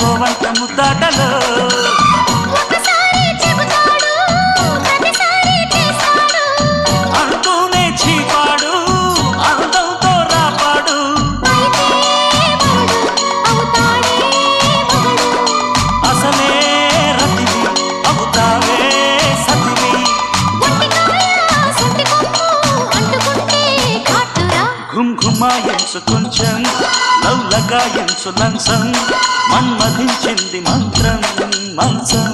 పోవంత ముద్దాటలో అంటూనే చీపాడు అందంతో రాపాడు అసలే రతివి అవుతావే సతివి ఘుంఘుమాయించు కొంచెం లవ్లగాయించు లంచం మన్మధించింది మంత్రం మంచం